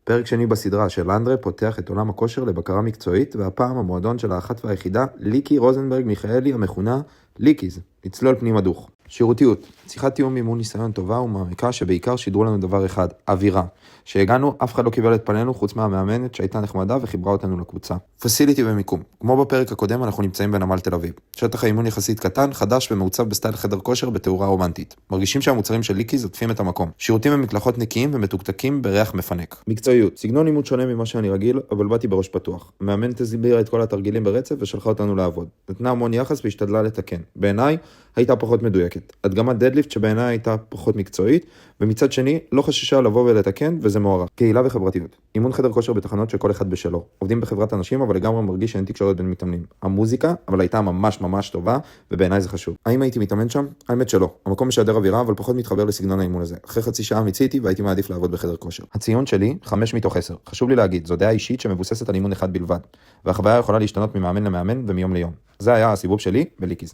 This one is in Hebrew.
פרק שני בסדרה של אנדרה פותח את עולם הכושר לבקרה מקצועית, והפעם המועדון של האחת והיחידה, ליקי רוזנברג מיכאלי, המכונה ליקיז, לצלול פנים הדוך. שירותיות, שיחת תיאום מימון ניסיון טובה ומעמיקה שבעיקר שידרו לנו דבר אחד, אווירה. שהגענו, אף אחד לא קיבל את פנינו חוץ מהמאמנת שהייתה נחמדה וחיברה אותנו לקבוצה. פסיליטי ומיקום, כמו בפרק הקודם אנחנו נמצאים בנמל תל אביב. שטח האימון יחסית קטן, חדש ומעוצב בסטייל חדר כושר בתאורה רומנטית. מרגישים שהמוצרים של ליקיז עוטפים את המקום. שירותים ומקלחות נקיים ומתוקתקים בריח מפנק. מקצועיות, סגנון אימון שונה ממה שאני רגיל, אבל באתי בראש פתוח. המאמנת הסבירה את כל התרגילים ברצף ושלחה אותנו לעבוד. נתנה המון יחס והשתדלה לתקן. בעיניי הייתה פחות מדויקת. הדגמת דדליפט שבעיניי הייתה פחות מקצועית, ומצד שני לא חששה לבוא ולתקן וזה מוערך. קהילה וחברתיות. אימון חדר כושר בתחנות שכל אחד בשלו. עובדים בחברת אנשים אבל לגמרי מרגיש שאין תקשורת בין מתאמנים. המוזיקה אבל הייתה ממש טובה ובעיניי זה חשוב. האם הייתי מתאמן שם? האמת שלא. המקום משדר אווירה אבל פחות מתחבר לסגנון האימון הזה. אחרי חצי שעה מיציתי והייתי מעדיף לעבוד בחדר כושר. הציון שלי 5/10. חשוב לי להגיד, זו דעה אישית שמבוססת על אימון אחד בלבד. והחוויה יכולה להשתנות ממאמן למאמן ומיום ליום. זה היה הסיבוב שלי בליקיז.